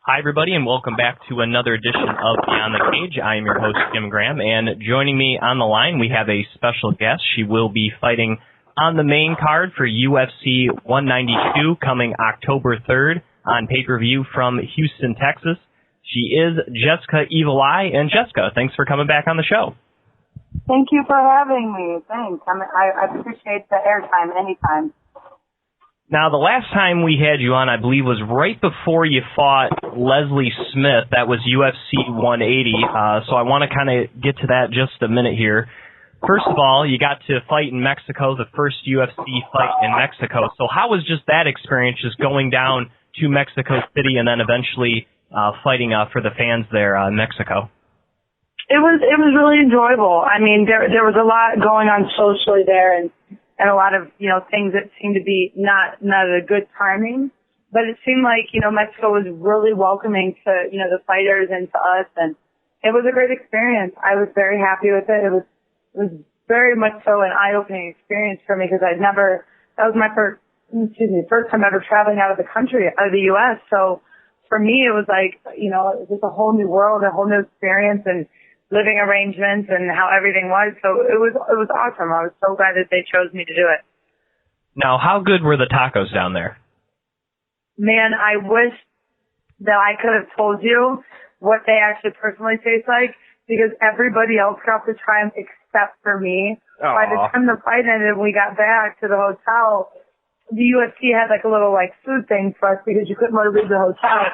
Hi, everybody, and welcome back to another edition of Beyond the Cage. I am your host, Jim Graham, and joining me on the line, we have a special guest. She will be fighting on the main card for UFC 192 coming October 3rd on pay-per-view from Houston, Texas. She is Jessica Evil Eye, and Jessica, thanks for coming back on the show. Thank you for having me. Thanks. I appreciate the airtime anytime. Now, the last time we had you on, I believe, was right before you fought Leslie Smith. That was UFC 180. So I want to kind of get to that just a minute here. First of all, you got to fight in Mexico, the first UFC fight in Mexico. So how was just that experience, just going down to Mexico City and then eventually fighting for the fans there in Mexico? It was really enjoyable. I mean, there was a lot going on socially there, and a lot of, things that seemed to be not a good timing. But it seemed like, Mexico was really welcoming to, the fighters and to us. And it was a great experience. I was very happy with it. It was very much so an eye-opening experience for me because that was my first time ever traveling out of the country, out of the U.S. So for me, it was like, it was just a whole new world, a whole new experience, and living arrangements and how everything was. So it was awesome. I was so glad that they chose me to do it. Now, how good were the tacos down there? Man, I wish that I could have told you what they actually personally taste like, because everybody else got to try them except for me. Aww. By the time the fight ended, we got back to the hotel, the UFC had like a little food thing for us because you couldn't really leave the hotel.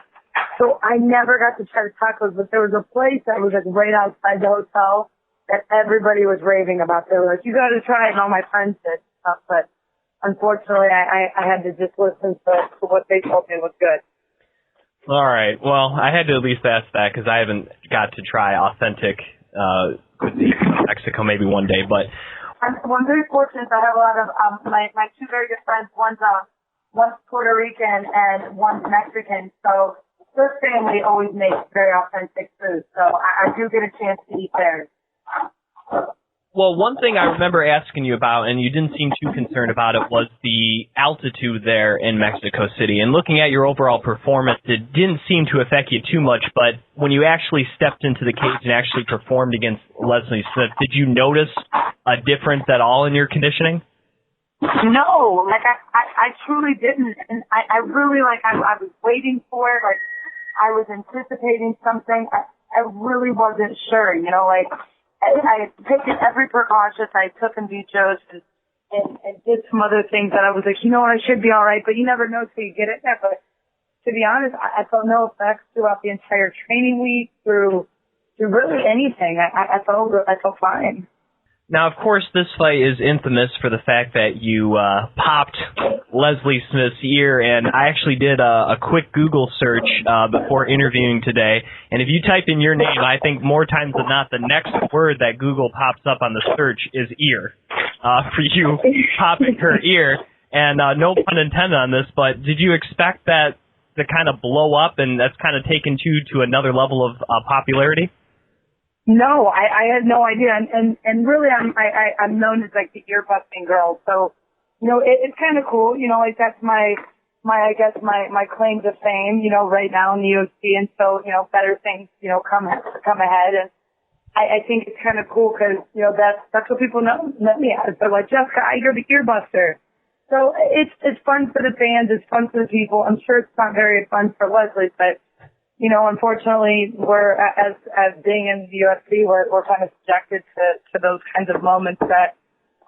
So I never got to try the tacos, but there was a place that was right outside the hotel that everybody was raving about. They were like, you got to try it, and all my friends did stuff. But unfortunately, I had to just listen to what they told me was good. All right. Well, I had to at least ask that because I haven't got to try authentic cuisine in Mexico maybe one day. But I'm very fortunate. I have a lot of my two very good friends. One's Puerto Rican and one's Mexican. So this family always makes very authentic food, so I do get a chance to eat theirs. Well, one thing I remember asking you about, and you didn't seem too concerned about it, was the altitude there in Mexico City. And looking at your overall performance, it didn't seem to affect you too much, but when you actually stepped into the cage and actually performed against Leslie Smith, did you notice a difference at all in your conditioning? No, I truly didn't, and I really, I was waiting for it, I was anticipating something. I really wasn't sure, I had taken every precaution. I took Joe's and did some other things that I was like, I should be all right, but you never know till you get it there. But to be honest, I felt no effects throughout the entire training week, through really anything. I felt fine. Now, of course, this fight is infamous for the fact that you popped Leslie Smith's ear, and I actually did a quick Google search before interviewing today, and if you type in your name, I think more times than not, the next word that Google pops up on the search is ear, for you popping her ear, and no pun intended on this, but did you expect that to kind of blow up, and that's kind of taken you to another level of popularity? No, I had no idea, and really, I'm known as the ear busting girl. So, it's kind of cool. That's my claim to fame. Right now in the UFC, and so better things come ahead, and I think it's kind of cool because that's what people know me as. They're like, Jessica, you're the ear buster. So it's fun for the fans. It's fun for the people. I'm sure it's not very fun for Leslie, but. Unfortunately, we're, as being in the UFC, we're kind of subjected to those kinds of moments that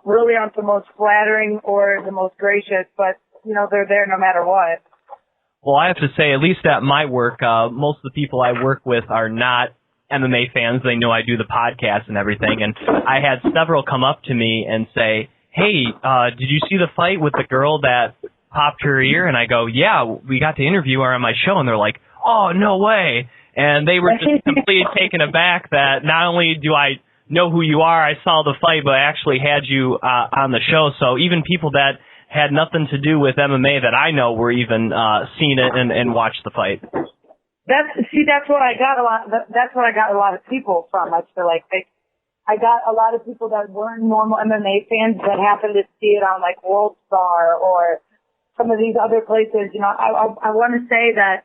really aren't the most flattering or the most gracious, but, they're there no matter what. Well, I have to say, at least at my work, most of the people I work with are not MMA fans. They know I do the podcast and everything, and I had several come up to me and say, hey, did you see the fight with the girl that popped her ear? And I go, yeah, we got to interview her on my show, and they're like, oh, no way. And they were just completely taken aback that not only do I know who you are, I saw the fight, but I actually had you on the show. So even people that had nothing to do with MMA that I know were even seeing it and watched the fight. That's what I got a lot. That's what I got a lot of people from. I feel like I got a lot of people that weren't normal MMA fans that happened to see it on World Star or some of these other places. I want to say that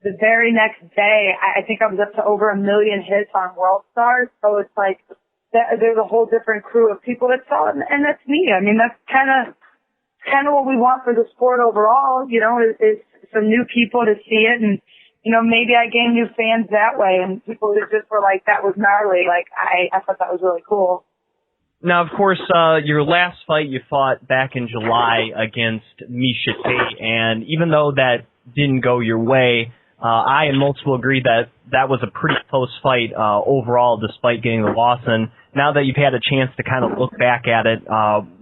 the very next day, I think I was up to over 1 million hits on World Stars. So it's like there's a whole different crew of people that saw it, and that's me. I mean, that's kind of what we want for the sport overall, you know, is some new people to see it, and, you know, maybe I gain new fans that way, and people who just were like, that was gnarly. Like, I thought that was really cool. Now, of course, your last fight you fought back in July against Miesha Tate, and even though that didn't go your way, I and most will agree that that was a pretty close fight overall, despite getting the loss. And now that you've had a chance to kind of look back at it,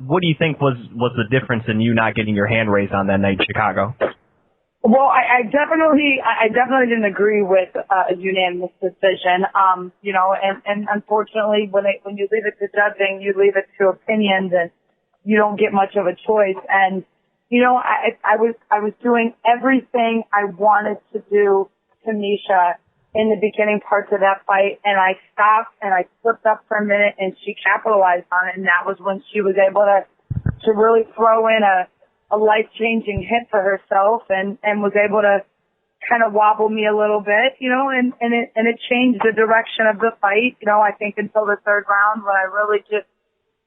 what do you think was the difference in you not getting your hand raised on that night in Chicago? Well, I definitely didn't agree with a unanimous decision. You know, and unfortunately, when you leave it to judging, you leave it to opinions, and you don't get much of a choice. And you know, I was doing everything I wanted to do to Miesha in the beginning parts of that fight, and I stopped and I slipped up for a minute, and she capitalized on it, and that was when she was able to really throw in a life-changing hit for herself, and was able to kind of wobble me a little bit, you know, and it changed the direction of the fight, you know, I think until the third round, when I really just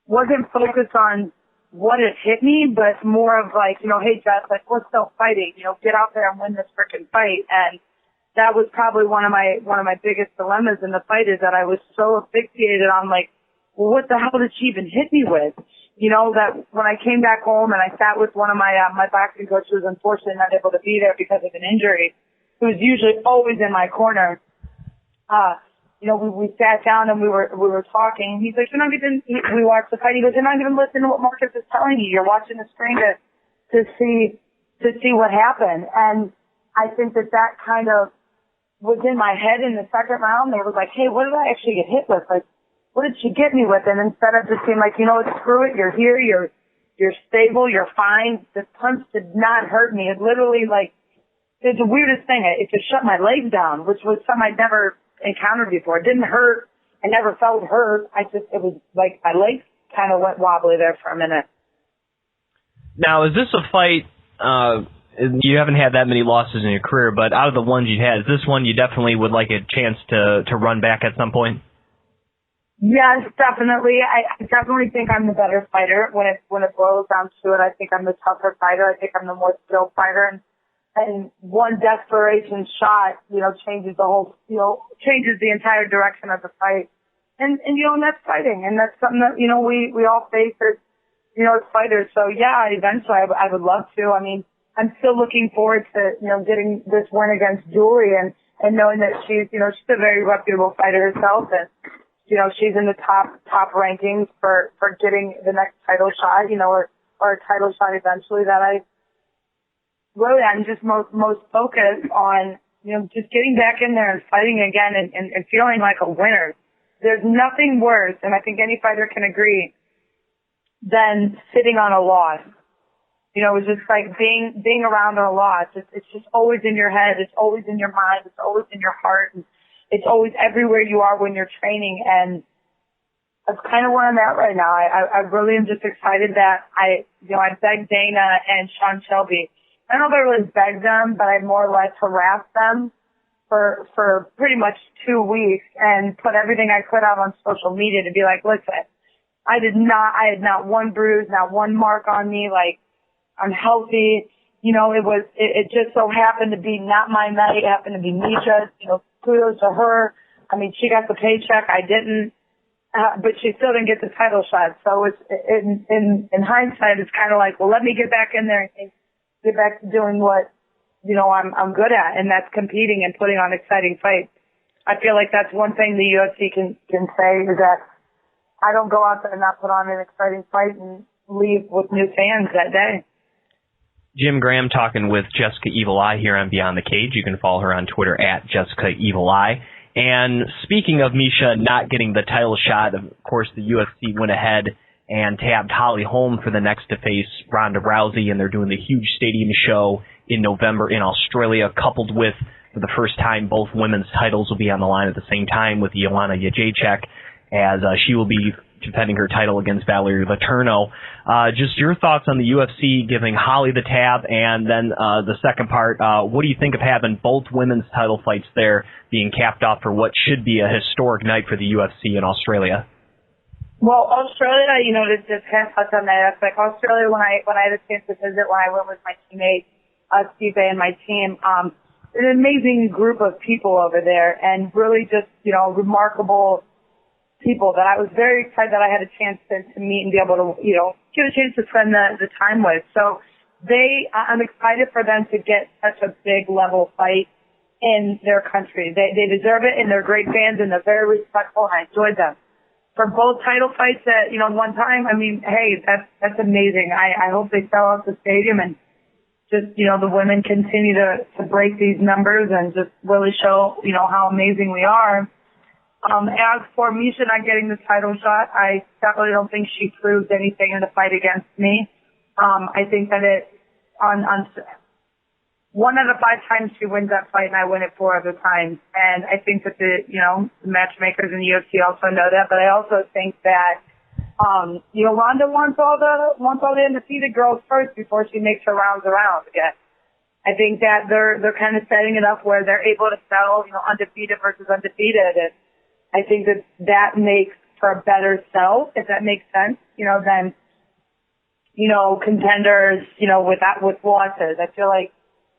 wasn't focused on what it hit me, but more of like, you know, hey, Jess, like, we're still fighting, you know, get out there and win this freaking fight. And that was probably one of my biggest dilemmas in the fight, is that I was so asphyxiated on like, well, what the hell did she even hit me with? You know, that when I came back home and I sat with one of my boxing coaches, unfortunately not able to be there because of an injury, who's usually always in my corner. You know, we sat down and we were talking. He's like, we watched the fight. He goes, you're not even listening to what Marcus is telling you. You're watching the screen to see what happened. And I think that kind of was in my head in the second round. They were like, hey, what did I actually get hit with? Like, what did she get me with? And instead of just being like, you know what, screw it, you're here, you're stable, you're fine. The punch did not hurt me. It literally, like, it's the weirdest thing. It just shut my legs down, which was something I'd never encountered before. It didn't hurt. I never felt hurt. It was like my legs kind of went wobbly there for a minute. Now, is this a fight, you haven't had that many losses in your career, but out of the ones you had, is this one you definitely would like a chance to run back at some point? Yes, definitely. I definitely think I'm the better fighter when it boils down to it. I think I'm the tougher fighter. I think I'm the more skilled fighter. And one desperation shot, you know, changes changes the entire direction of the fight. And you know, and that's fighting. And that's something that, you know, we all face as, you know, as fighters. So yeah, eventually I would love to. I mean, I'm still looking forward to, you know, getting this win against Julie and knowing that she's, you know, she's a very reputable fighter herself, and, you know, she's in the top rankings for getting the next title shot, you know, or a title shot eventually. That I'm just most focused on, you know, just getting back in there and fighting again and feeling like a winner. There's nothing worse, and I think any fighter can agree, than sitting on a loss. You know, it's just like being around a loss. It's just always in your head. It's always in your mind. It's always in your heart. And it's always everywhere you are when you're training. And that's kind of where I'm at right now. I really am just excited that I begged Dana and Sean Shelby. I don't know if I really begged them, but I more or less harassed them for pretty much 2 weeks and put everything I could out on social media to be like, listen, I had not one bruise, not one mark on me. Like, I'm healthy. You know, it just so happened to be not my night. It happened to be Miesha's. You know, kudos to her. I mean, she got the paycheck. I didn't. But she still didn't get the title shot. So it's, in hindsight, it's kind of like, well, let me get back in there and get back to doing what, you know, I'm good at, and that's competing and putting on exciting fights. I feel like that's one thing the UFC can say, is that I don't go out there and not put on an exciting fight and leave with new fans that day. Jim Graham talking with Jessica Evil Eye here on Beyond the Cage. You can follow her on Twitter at Jessica Evil Eye. And speaking of Miesha not getting the title shot, of course, the UFC went ahead and tabbed Holly Holm for the next to face Ronda Rousey, and they're doing the huge stadium show in November in Australia, coupled with, for the first time, both women's titles will be on the line at the same time with Joanna Jędrzejczyk, as she will be defending her title against Valerie Letourneau. Just your thoughts on the UFC giving Holly the tab, and then the second part, what do you think of having both women's title fights there being capped off for what should be a historic night for the UFC in Australia? Well, Australia, just kind of touch on that aspect. Australia, when I had a chance to visit, when I went with my teammate, Steve and my team, an amazing group of people over there, and really just, remarkable people that I was very excited that I had a chance to meet and be able to, get a chance to spend the time with. So I'm excited for them to get such a big level fight in their country. They deserve it, and they're great fans, and they're very respectful, and I enjoyed them. For both title fights at, one time, I mean, hey, that's amazing. I hope they sell out the stadium and just, the women continue to break these numbers and just really show, how amazing we are. As for Miesha not getting the title shot, I definitely don't think she proved anything in the fight against me. I think that on 1 out of 5 times she wins that fight, and I win it 4 other times. And I think that the matchmakers in the UFC also know that. But I also think that, Ronda wants all the undefeated girls first before she makes her rounds around again. I think that they're kind of setting it up where they're able to settle, undefeated versus undefeated. And I think that makes for a better sell, if that makes sense, than, contenders, with losses. I feel like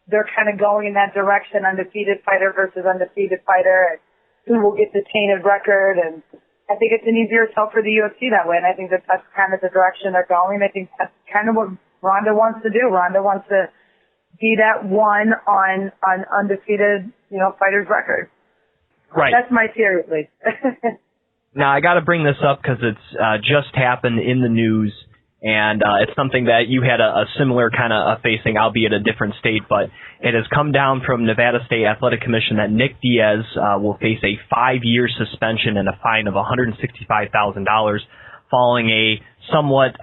they're kind of going in that direction, undefeated fighter versus undefeated fighter, and who will get the tainted record. And I think it's an easier sell for the UFC that way, and I think that's kind of the direction they're going. I think that's kind of what Ronda wants to do. Ronda wants to be that one on undefeated, fighter's record. Right. That's my theory, at least. Now, I got to bring this up because it's just happened in the news, and it's something that you had a similar kind of facing, albeit a different state, but it has come down from Nevada State Athletic Commission that Nick Diaz will face a 5-year suspension and a fine of $165,000 following a somewhat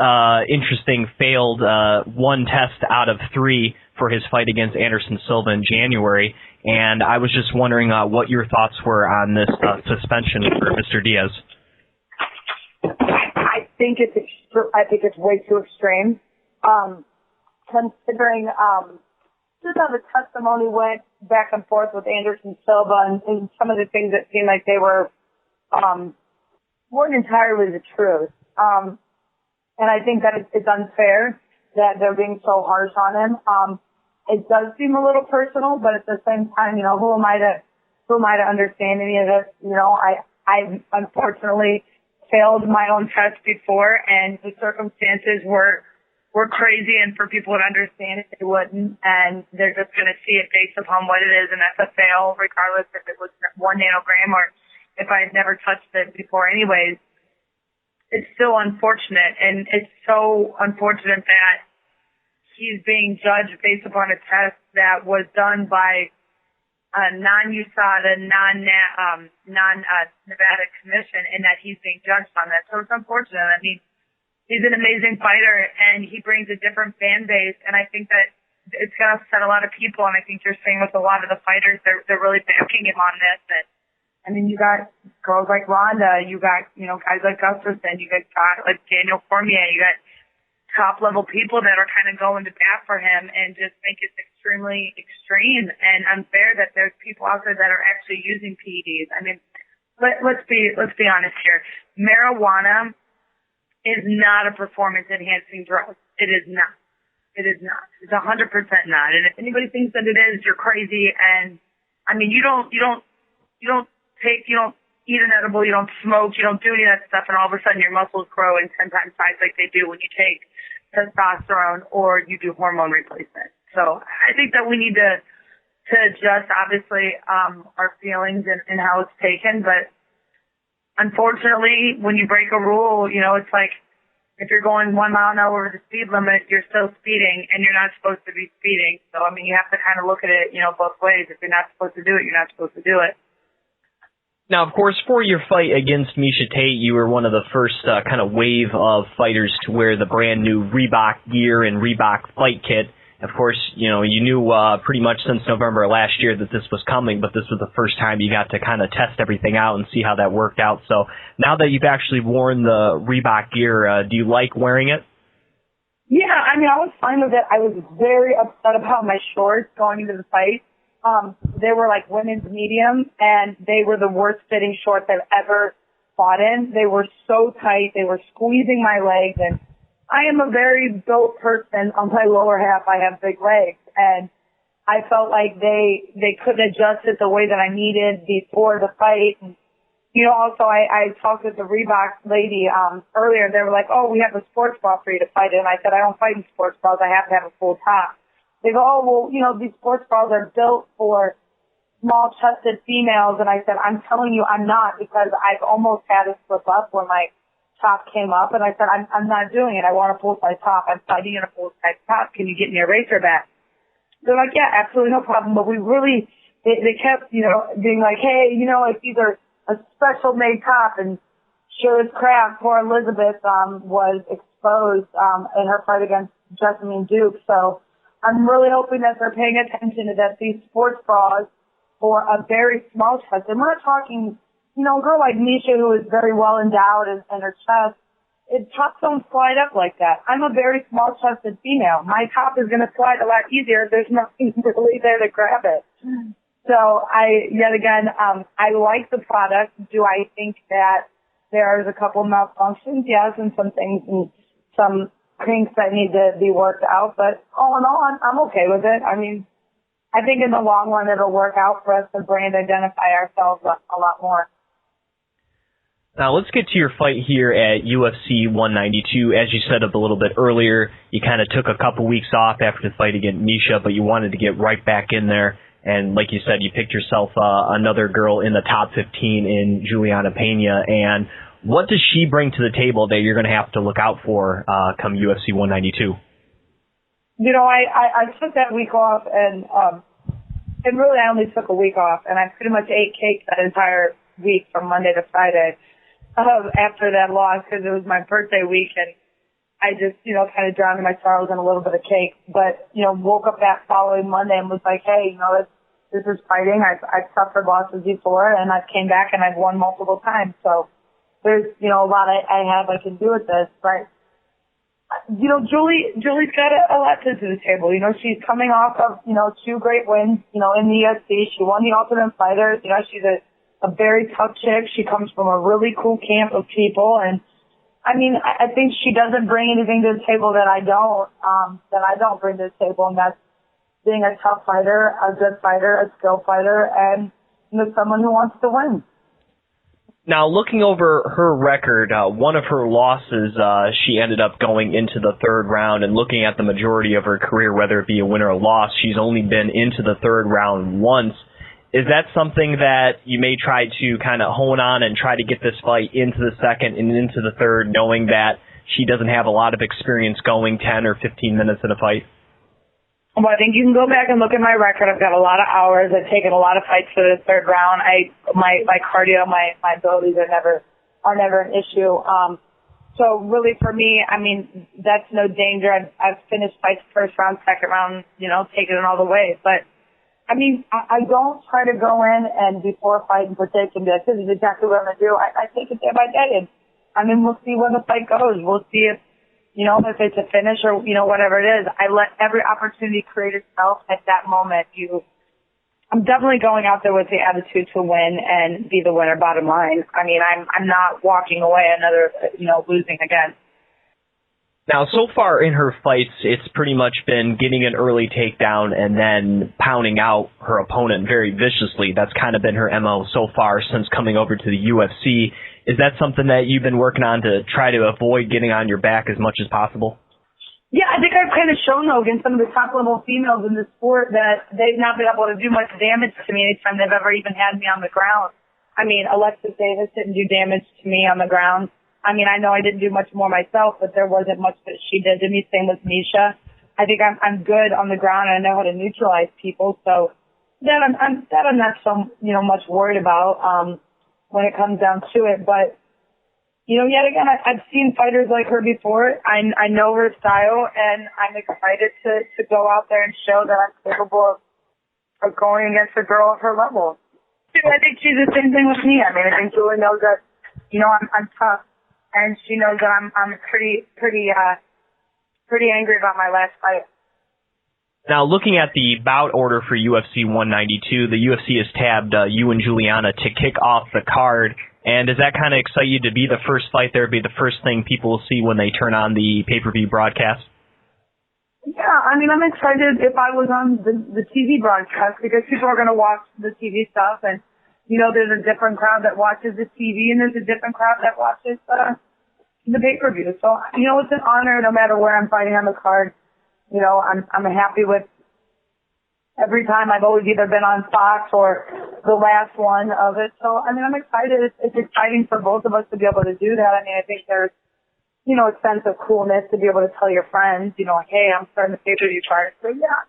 interesting failed 1 test out of 3 for his fight against Anderson Silva in January. And I was just wondering what your thoughts were on this suspension for Mr. Diaz. I think it's way too extreme. Considering just how the testimony went back and forth with Anderson Silva and some of the things that seemed like they were weren't entirely the truth. And I think that it's unfair that they're being so harsh on him. It does seem a little personal, but at the same time, who am I to understand any of this? I unfortunately failed my own test before, and the circumstances were crazy, and for people to understand it, they wouldn't, and they're just going to see it based upon what it is, and that's a fail, regardless if it was 1 nanogram or if I had never touched it before anyways. It's still unfortunate, and it's so unfortunate that he's being judged based upon a test that was done by a non-USADA, non-Nevada commission, and that he's being judged on that. So it's unfortunate. I mean, he's an amazing fighter, and he brings a different fan base, and I think that it's going to upset a lot of people, and I think you're seeing with a lot of the fighters, they're really backing him on this. And I mean, you got girls like Ronda, you got, guys like Gustafsson, you got like Daniel Cormier, you got top-level people that are kind of going to bat for him and just think it's extremely extreme and unfair that there's people out there that are actually using PEDs. I mean, let's be honest here. Marijuana is not a performance-enhancing drug. It is not. It is not. It's 100% not. And if anybody thinks that it is, you're crazy. And I mean, you don't eat an edible, you don't smoke, you don't do any of that stuff, and all of a sudden your muscles grow in 10 times size like they do when you take testosterone or you do hormone replacement. So I think that we need to adjust, obviously, our feelings and how it's taken. But unfortunately, when you break a rule, it's like if you're going 1 mile an hour over the speed limit, you're still speeding, and you're not supposed to be speeding. So, I mean, you have to kind of look at it, both ways. If you're not supposed to do it, you're not supposed to do it. Now, of course, for your fight against Miesha Tate, you were one of the first kind of wave of fighters to wear the brand new Reebok gear and Reebok fight kit. Of course, you knew pretty much since November of last year that this was coming, but this was the first time you got to kind of test everything out and see how that worked out. So now that you've actually worn the Reebok gear, do you like wearing it? Yeah, I mean, I was fine with it. I was very upset about my shorts going into the fight. They were like women's medium, and they were the worst fitting shorts I've ever fought in. They were so tight. They were squeezing my legs, and I am a very built person. On my lower half, I have big legs, and I felt like they couldn't adjust it the way that I needed before the fight. And, also I talked with the Reebok lady earlier. They were like, "Oh, we have a sports bra for you to fight in." I said, "I don't fight in sports bras. I have to have a full top." They go, "Oh, well, these sports bras are built for small-chested females." And I said, "I'm telling you, I'm not, because I've almost had a slip up when my top came up." And I said, I'm not doing it. I want a full-size top. I'm fighting in a full-size top. Can you get me a racer back?" They're like, "Yeah, absolutely, no problem." But they kept, being like, "Hey, like these are a special-made top." And sure as crap, poor Elizabeth was exposed in her fight against Jessamine Duke. So I'm really hoping that they're paying attention to that these sports bras for a very small chest. And we're not talking, a girl like Miesha, who is very well endowed in her chest, tops don't slide up like that. I'm a very small-chested female. My top is going to slide a lot easier. There's nothing really there to grab it. So I like the product. Do I think that there's a couple malfunctions? Yes, and some things and some kinks that need to be worked out. But all in all, I'm okay with it. I mean, I think in the long run it'll work out for us to brand identify ourselves a lot more. Now let's get to your fight here at UFC 192. As you said a little bit earlier, you kind of took a couple weeks off after the fight against Miesha, but you wanted to get right back in there. And like you said, you picked yourself another girl in the top 15 in Juliana Pena. And what does she bring to the table that you're going to have to look out for come UFC 192? I took that week off, and really I only took a week off, and I pretty much ate cake that entire week from Monday to Friday after that loss, because it was my birthday week, and I just, kind of drowned in my sorrows in a little bit of cake. But, woke up that following Monday and was like, hey, this is fighting. I've suffered losses before, and I've came back and I've won multiple times. So there's, a lot I can do with this. But, Julie's got a lot to the table. She's coming off of, 2 great wins, in the UFC. She won the Ultimate Fighter. She's a very tough chick. She comes from a really cool camp of people. And, I mean, I think she doesn't bring anything to the table that I don't bring to the table. And that's being a tough fighter, a good fighter, a skilled fighter, and someone who wants to win. Now, looking over her record, one of her losses, she ended up going into the 3rd round, and looking at the majority of her career, whether it be a win or a loss, she's only been into the 3rd round once. Is that something that you may try to kind of hone on and try to get this fight into the 2nd and into the 3rd, knowing that she doesn't have a lot of experience going 10 or 15 minutes in a fight? Well, I think you can go back and look at my record. I've got a lot of hours. I've taken a lot of fights for the 3rd round. My cardio, my abilities are never an issue. So really for me, I mean, that's no danger. I've finished fights 1st round, 2nd round, taking it all the way. But I mean, I don't try to go in and before a fight and predict and be like, this is exactly what I'm going to do. I take it day by day. And I mean, we'll see where the fight goes. We'll see if it's a finish or, whatever it is. I let every opportunity create itself at that moment. I'm definitely going out there with the attitude to win and be the winner, bottom line. I mean, I'm not walking away losing again. Now, so far in her fights, it's pretty much been getting an early takedown and then pounding out her opponent very viciously. That's kind of been her MO so far since coming over to the UFC. Is that something that you've been working on to try to avoid getting on your back as much as possible? Yeah, I think I've kind of shown, though, against some of the top-level females in the sport that they've not been able to do much damage to me anytime they've ever even had me on the ground. I mean, Alexis Davis didn't do damage to me on the ground. I mean, I know I didn't do much more myself, but there wasn't much that she did to me. Same with Miesha. I think I'm good on the ground and I know how to neutralize people. So that I'm not so much worried about when it comes down to it. But Yet again, I've seen fighters like her before. I know her style, and I'm excited to go out there and show that I'm capable of going against a girl at her level. I think she's the same thing with me. I mean, I think Julie knows that, I'm tough, and she knows that I'm pretty angry about my last fight. Now, looking at the bout order for UFC 192, the UFC has tabbed you and Juliana to kick off the card. And does that kind of excite you to be the first fight there, be the first thing people will see when they turn on the pay-per-view broadcast? Yeah, I mean, I'm excited if I was on the TV broadcast because people are going to watch the TV stuff. And, there's a different crowd that watches the TV and there's a different crowd that watches the pay-per-view. So, it's an honor no matter where I'm fighting on the card. I'm happy with every time. I've always either been on Fox or the last one of it. So, I mean, I'm excited. It's exciting for both of us to be able to do that. I mean, I think there's, a sense of coolness to be able to tell your friends, hey, I'm starting the pay-per-view card. So, yeah.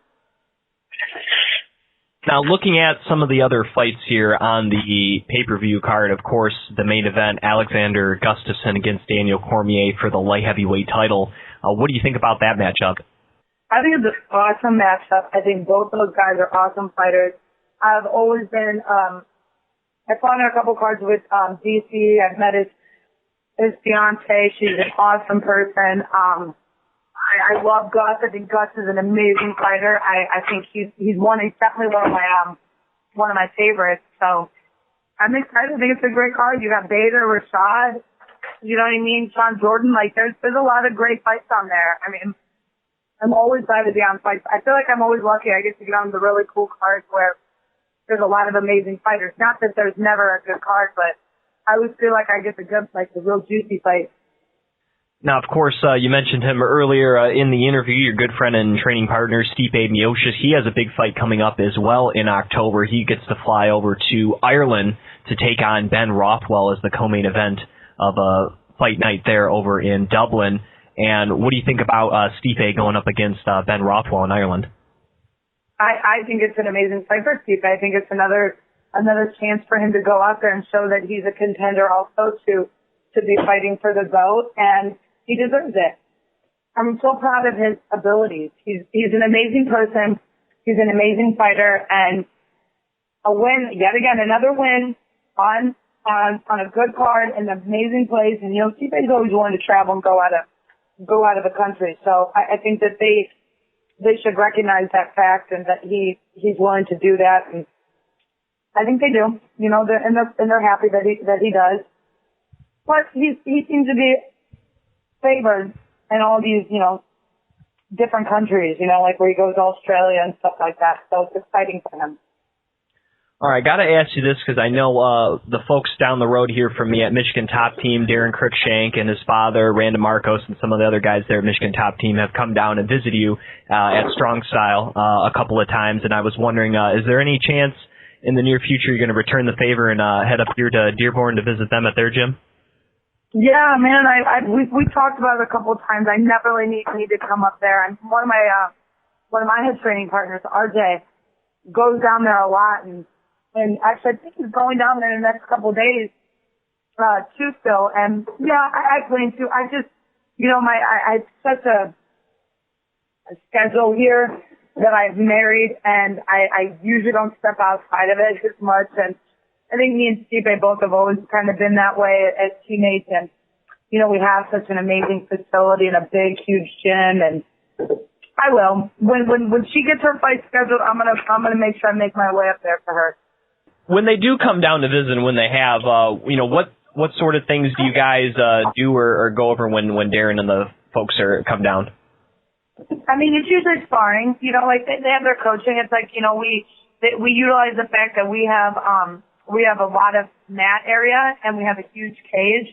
Now, looking at some of the other fights here on the pay-per-view card, of course, the main event, Alexander Gustafsson against Daniel Cormier for the light heavyweight title. What do you think about that matchup? I think it's an awesome matchup. I think both those guys are awesome fighters. I've always been, I fought in a couple cards with DC. I've met his fiance. She's an awesome person. I love Gus. I think Gus is an amazing fighter. I think he's definitely one of my favorites. So I'm excited. I think it's a great card. You got Bader, Rashad, you know what I mean? Sean Jordan. Like there's a lot of great fights on there. I mean, I'm always glad to be on fights. I feel like I'm always lucky. I get to get on the really cool cards where there's a lot of amazing fighters. Not that there's never a good card, but I always feel like I get the real juicy fights. Now, of course, you mentioned him earlier in the interview, your good friend and training partner, Stipe Miesha. He has a big fight coming up as well in October. He gets to fly over to Ireland to take on Ben Rothwell as the co-main event of a fight night there over in Dublin. And what do you think about Stipe going up against Ben Rothwell in Ireland? I think it's an amazing fight for Stipe. I think it's another chance for him to go out there and show that he's a contender also to be fighting for the belt, and he deserves it. I'm so proud of his abilities. He's an amazing person. He's an amazing fighter, and a win, yet again, another win on a good card in an amazing place. And Stipe's always willing to travel and go out of the country. So I think that they should recognize that fact and that he's willing to do that. And I think they do. They're happy that he does. But he seems to be favored in all these, different countries, like where he goes to Australia and stuff like that. So it's exciting for him. All right, got to ask you this because I know the folks down the road here from me at Michigan Top Team, Darren Cruikshank and his father, Randa Marcos, and some of the other guys there at Michigan Top Team have come down and visited you at Strong Style a couple of times, and I was wondering, is there any chance in the near future you're going to return the favor and head up here to Dearborn to visit them at their gym? Yeah, man, we talked about it a couple of times. I never really need to come up there. And one of my head training partners, RJ, goes down there a lot, and actually I think he's going down there in the next couple of days too still. And yeah, I plan to. I just, I have such a schedule here that I've married, and I usually don't step outside of it as much. And I think me and Stipe both have always kind of been that way as teammates, and we have such an amazing facility and a big, huge gym, and I will. When she gets her fight scheduled, I'm gonna make sure I make my way up there for her. When they do come down to visit, and when they have, what sort of things do you guys do or go over when Darren and the folks come down? I mean, it's usually sparring. Like they have their coaching. It's like we utilize the fact that we have a lot of mat area, and we have a huge cage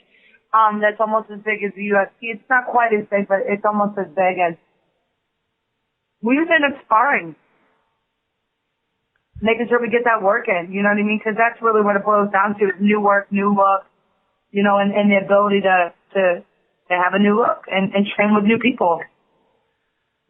that's almost as big as the UFC. It's not quite as big, but it's almost as big as. We use it as sparring, making sure we get that work in. You know what I mean? Because that's really what it boils down to: is new work, new look, and the ability to have a new look and train with new people.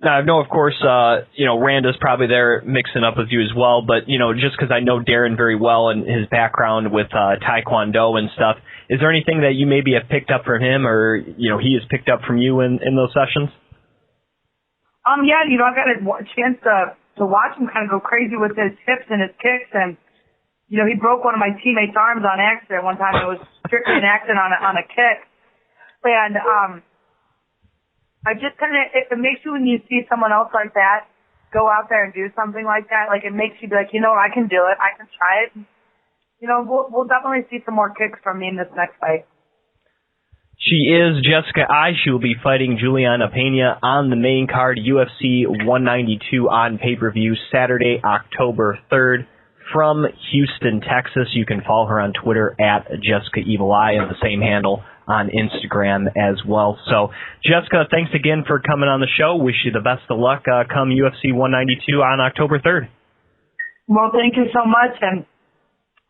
Now, I know, of course, Randa's probably there mixing up with you as well, but, just because I know Darren very well and his background with Taekwondo and stuff, is there anything that you maybe have picked up from him or, he has picked up from you in those sessions? Yeah, I've got a chance to watch him kind of go crazy with his hips and his kicks, and, he broke one of my teammates' arms on accident one time. It was strictly an accident on a kick. And, I just kind of, it makes you, when you see someone else like that go out there and do something like that, like it makes you be like, I can do it. I can try it. We'll definitely see some more kicks from me in this next fight. She is Jessica Eye. She will be fighting Juliana Pena on the main card, UFC 192 on pay-per-view, Saturday, October 3rd. From Houston, Texas. You can follow her on Twitter at Jessica Evil Eye and the same handle on Instagram as well. So, Jessica, thanks again for coming on the show. Wish you the best of luck come UFC 192 on October 3rd. Well, thank you so much, and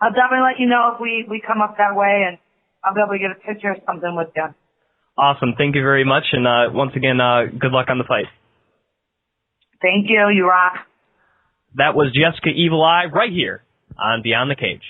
I'll definitely let you know if we come up that way, and I'll be able to get a picture or something with you. Awesome. Thank you very much, and once again, good luck on the fight. Thank you. You rock. That was Jessica Evil Eye right here on Beyond the Cage.